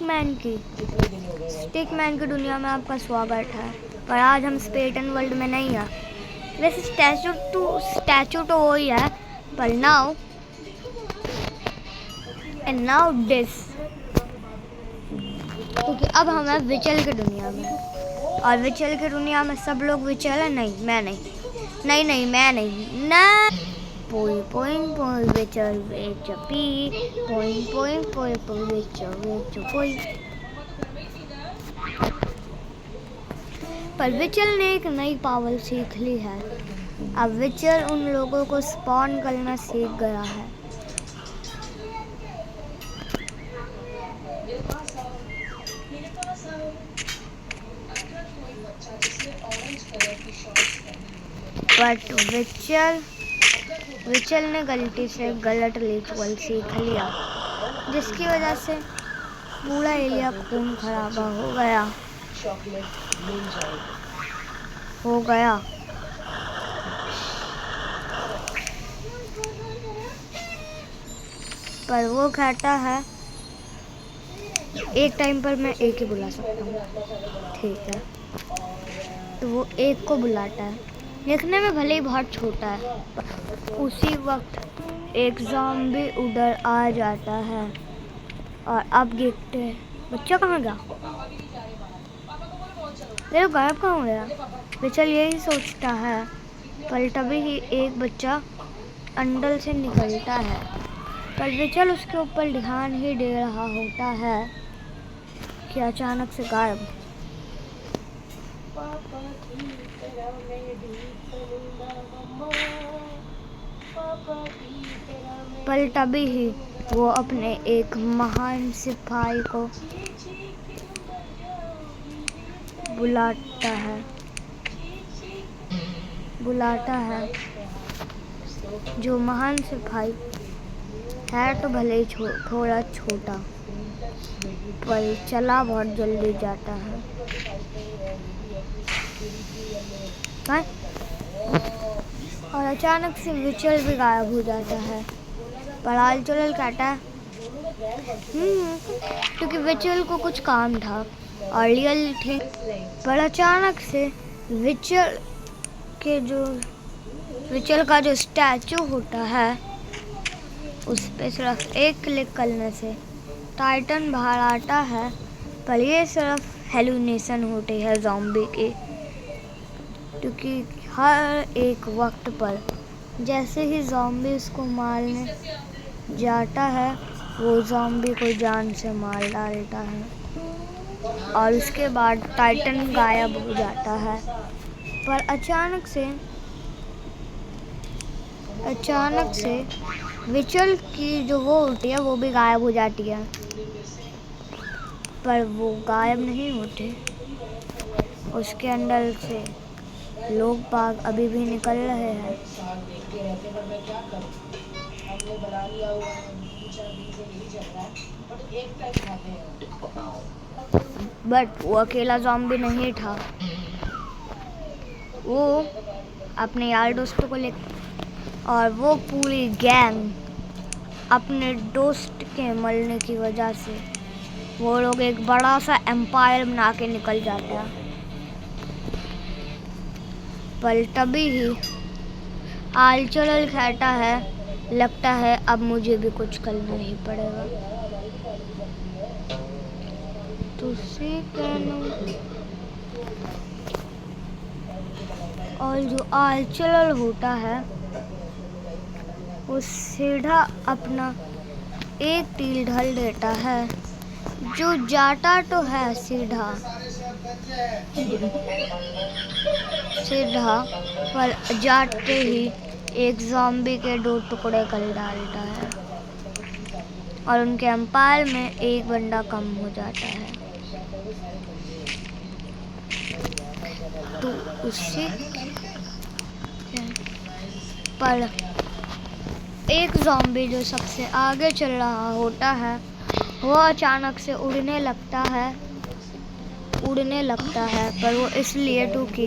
Stickman की दुनिया में आपका स्वागत है। पर आज हम स्पेटन वर्ल्ड में नहीं है। वैसे स्टैचू तो वही है, पर नाउ दिस, क्योंकि अब हम हैं विचल की दुनिया में। और विचल की दुनिया में सब लोग विचल है। नहीं, मैं नहीं। पोई पोइंग पोई विचल विच पी पोइंग पोइंग पोई पोई विच पोई। पर विचल ने एक नई पावर सीख ली है। अब विचल उन लोगों को स्पॉन करना सीख गया है। बट विचल ने गलती से गलत रिचुअल सीख लिया, जिसकी वजह से पूरा एरिया खून खराबा हो गया। पर वो कहता है एक टाइम पर मैं एक ही बुला सकता हूँ, ठीक है। तो वो एक को बुलाता है। देखने में भले ही बहुत छोटा है, उसी वक्त एक ज़ॉम्बी उधर आ जाता है। और अब देखते हैं बच्चा कहाँ गया, मेरे गायब कहाँ हो गया। विचल यही सोचता है, पर तभी ही एक बच्चा अंदर से निकलता है। पर विचल उसके ऊपर ध्यान ही दे रहा होता है कि अचानक से गायब। पर तभी ही वो अपने एक महान सिपाही को बुलाता है, जो महान सिपाही है तो भले ही थोड़ा छोटा, पर चला बहुत जल्दी जाता है। और अचानक से विचल भी गायब हो जाता है। पर आलचोल कहता है क्योंकि विचल को कुछ काम था और रियल थे। पर अचानक से विचल का जो स्टैचू होता है, उस पे सिर्फ एक क्लिक करने से टाइटन बाहर आता है। पर ये सिर्फ हेलुसिनेशन होती है ज़ॉम्बी की, क्योंकि हर एक वक्त पर जैसे ही ज़ॉम्बी उसको मारने जाता है, वो ज़ॉम्बी को जान से मार डालता है। और उसके बाद टाइटन गायब हो जाता है। पर अचानक से विचल की जो वो होती है वो भी गायब हो जाती है। पर वो गायब नहीं होते, उसके अंदर से लोग बाग अभी भी निकल रहे हैं। बट वो अकेला ज़ॉम्बी नहीं था। वो अपने यार दोस्तों को और वो पूरी गैंग अपने दोस्त के मरने की वजह से वो लोग एक बड़ा सा एम्पायर बना के निकल जाते हैं। पर तभी ही आलचोल कहता है, लगता है अब मुझे भी कुछ करना ही पड़ेगा। तो और जो आलचोल होता है वो सीधा अपना एक तीर ढल देता है, जो जाता तो है सीधा, पर जाते ही एक ज़ॉम्बी के 2 टुकड़े कर डालता है और उनके एम्पायर में एक बंदा कम हो जाता है। तो उसी पर एक ज़ॉम्बी जो सबसे आगे चल रहा होता है, वो अचानक से उड़ने लगता है, पर वो इसलिए क्योंकि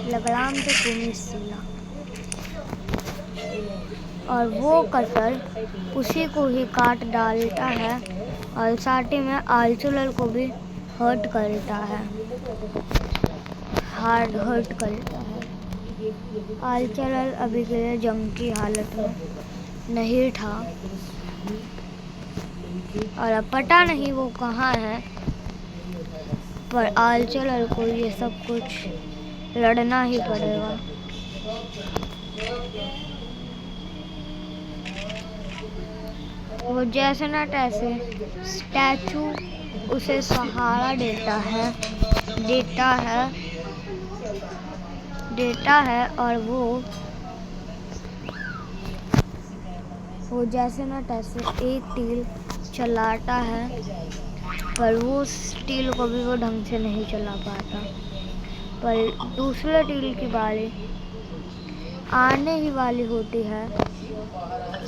लगलाम तो और वो कटर उसी को ही काट डालता है और साथ ही में आलचूल को भी हर्ट करता है, हार्ड हर्ट करता है। आलचूल अभी के लिए जंग की हालत में नहीं था और अब पता नहीं वो कहाँ है, पर आलचूल को ये सब कुछ लड़ना ही पड़ेगा। वो जैसे ना तैसे स्टैचू उसे सहारा देता है और वो जैसे ना तैसे एक टील चलाता है, पर वो उस टील को भी वो ढंग से नहीं चला पाता। पर दूसरे टील की बारी आने ही वाली होती है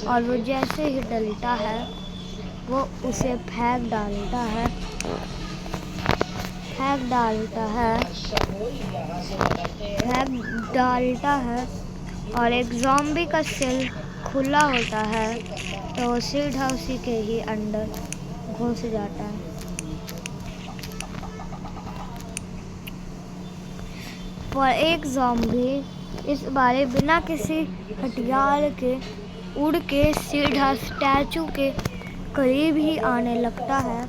और वो जैसे ही डलता है वो उसे फेंक डालता है और एक ज़ॉम्बी का सेल खुला होता है तो वो सीधा उसी के ही अंदर घुस जाता है। पर एक ज़ॉम्बी इस बारे बिना किसी हथियार के उड़ के सीधा स्टैचू के करीब ही आने लगता है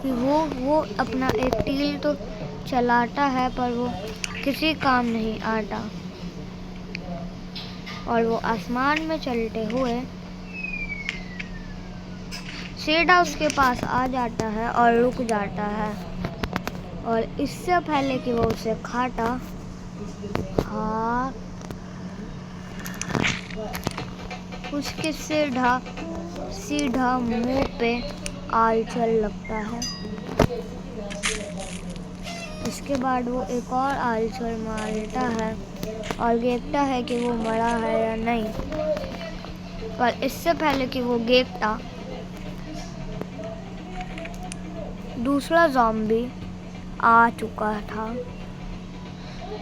कि वो अपना एक टील तो चलाता है पर वो किसी काम नहीं आता और वो आसमान में चलते हुए सीधा उसके पास आ जाता है और रुक जाता है और इससे पहले कि वो उसे खाता उसके सीधा मुंह पे आलचल लगता है। इसके बाद वो एक और आलचल मारता है और देखता है कि वो मरा है या नहीं, पर इससे पहले कि वो देखता दूसरा ज़ॉम्बी आ चुका था।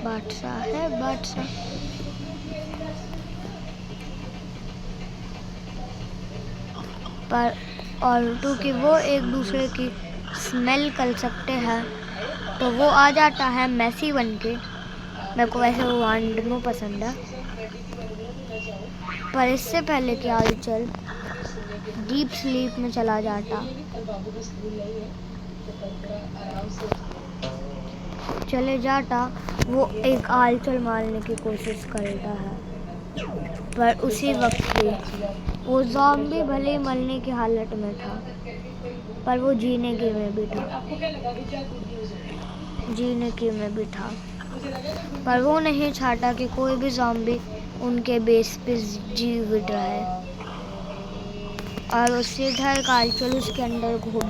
बादशाह पर और क्योंकि वो एक दूसरे की स्मेल कर सकते हैं तो वो आ जाता है मैसी बन के। मेरे को वैसे वो वांडनो पसंद है, पर इससे पहले कि आलचल डीप स्लीप में चला जाता वो एक आलचल मारने की कोशिश करता है, पर उसी वक्त ही वो ज़ॉम्बी भले मरने की हालत में था पर वो जीने की में भी था पर वो नहीं चाहता कि कोई भी ज़ॉम्बी उनके बेस पे जीवित रहे और उससे सीधा आलचल उसके अंदर घोप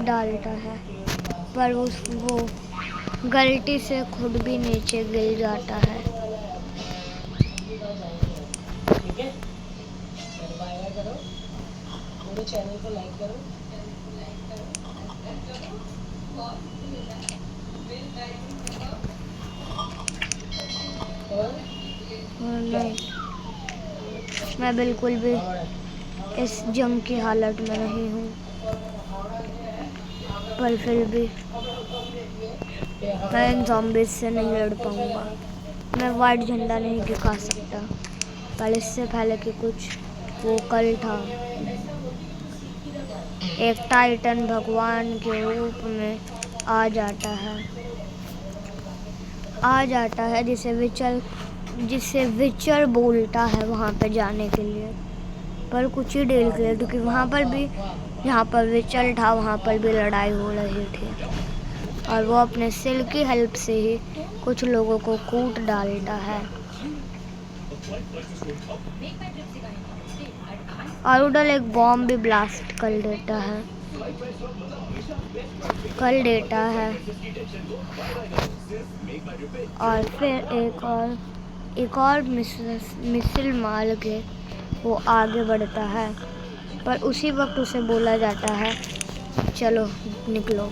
डालता है पर वो गलती से खुद भी नीचे गिर जाता है। चैनल को लाइक करो। नहीं, मैं बिल्कुल भी इस जंग की हालत में नहीं हूँ, पर फिर भी मैं इन ज़ॉम्बीज़ से नहीं लड़ पाऊँगा। मैं वाइट झंडा नहीं दिखा सकता, पर इससे पहले कि कुछ वो कल था एक टाइटन भगवान के रूप में आ जाता है जिसे विचर बोलता है वहाँ पे जाने के लिए, पर कुछ ही देर के लिए, क्योंकि वहाँ पर भी जहाँ पर विचर था वहाँ पर भी लड़ाई हो रही थी और वो अपने सिल की हेल्प से ही कुछ लोगों को कूट डालता है और उधर एक बॉम्ब भी ब्लास्ट कर देता है और फिर एक और मिसाइल मार के वो आगे बढ़ता है, पर उसी वक्त उसे बोला जाता है चलो निकलो।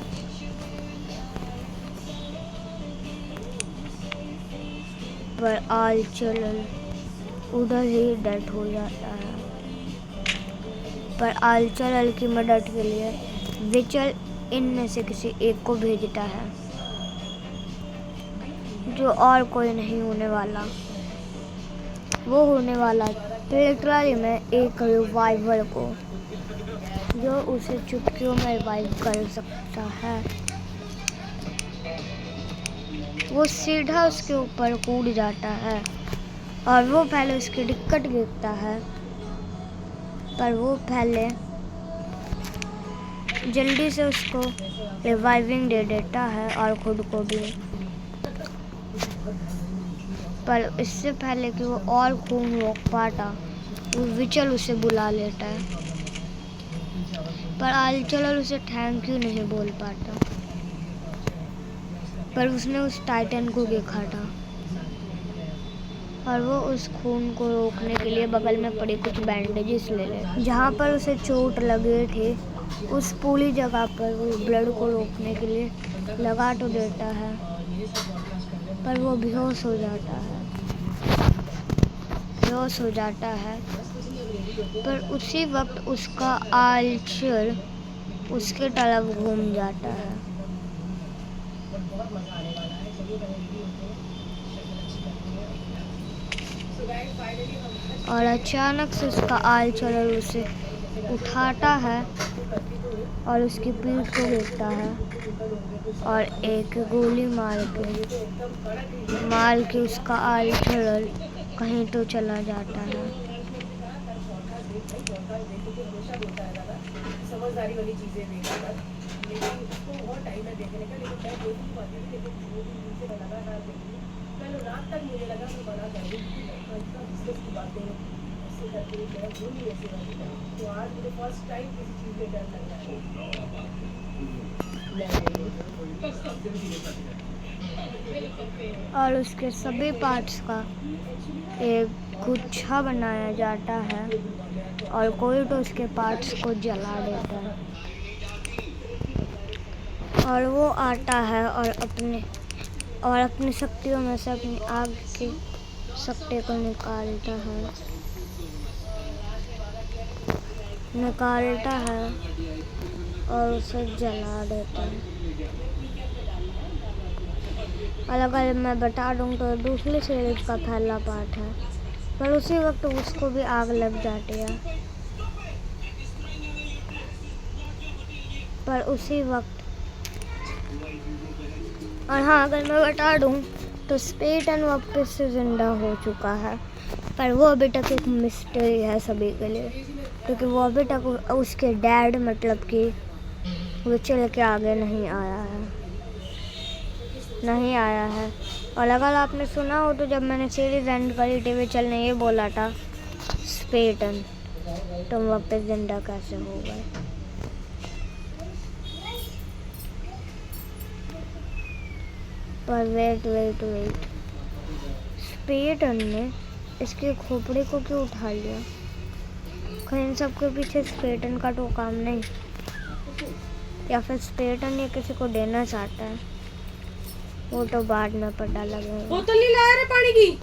पर आलचल उधर ही डेड हो जाता है। पर आलचल की मदद के लिए विचल इनमें से किसी एक को भेजता है, जो और कोई नहीं होने वाला। वो होने वाला लिटरली में एक रिवाइवर को, जो उसे चुटकियों में रिवाइव कर सकता है। वो सीधा उसके ऊपर कूद जाता है और वो पहले उसकी टिकट गिरता है, पर वो पहले जल्दी से उसको रिवाइविंग दे देता है और खुद को भी। पर इससे पहले कि वो और खून रोक पाता, वो विचल उसे बुला लेता है। पर आलचल उसे थैंक यू नहीं बोल पाता, पर उसने उस टाइटन को देखा था और वो उस खून को रोकने के लिए बगल में पड़ी कुछ बैंडेजेस ले ले। जहाँ पर उसे चोट लगे थे उस पूरी जगह पर वो ब्लड को रोकने के लिए लगा तो देता है, पर वो बेहोश हो जाता है। पर उसी वक्त उसका आलचल उसके तरफ घूम जाता है और अचानक से उसका आलचल उसे उठाता है और उसकी पीठ को गिरता है और एक गोली मार के उसका आलचल कहीं तो चला जाता है। समझदारी वाली चीजें देखा था, लेकिन उसको बहुत टाइम है देखने का, लेकिन मैं देखी पाती थी, लेकिन जो भी मुझे लगातार देखी, कल रात तक मुझे लगा मैं बना कर बिजनेस की बातें ऐसे करके मैं भूल ही ऐसे वाली। तो आज मुझे फर्स्ट टाइम किसी चीज़ में डर लग रहा है। और उसके सभी पार्ट्स का एक गुच्छा बनाया जाता है और कोई तो उसके पार्ट्स को जला देता है और वो आता है और अपनी शक्तियों में से अपनी आग की शक्ति को निकालता है और उसे जला देता है। अगर मैं बता दूँ तो दूसरी सीरीज का पहला पार्ट है, पर उसी वक्त उसको भी आग लग जाती है। पर उसी वक्त और हाँ, अगर मैं बता दूँ तो स्पेटन वापस से जिंदा हो चुका है, पर वो अभी तक एक मिस्ट्री है सभी के लिए, क्योंकि वो अभी तक उसके डैड मतलब कि विचल के आगे नहीं आया है। और अगर आपने सुना हो तो जब मैंने सीरीज एंड करी थी, विचल ने ये बोला था, स्पेटन तुम वापस जिंदा कैसे हो गए। पर वेट, स्पेटन ने इसके खोपड़े को क्यों उठा लिया? कहीं इन सब के पीछे स्पेटन का तो काम नहीं, या फिर स्पेटन ये किसी को देना चाहता है, वो तो बाद में पता लगेगा। बोतल नहीं लाया रे पानी की।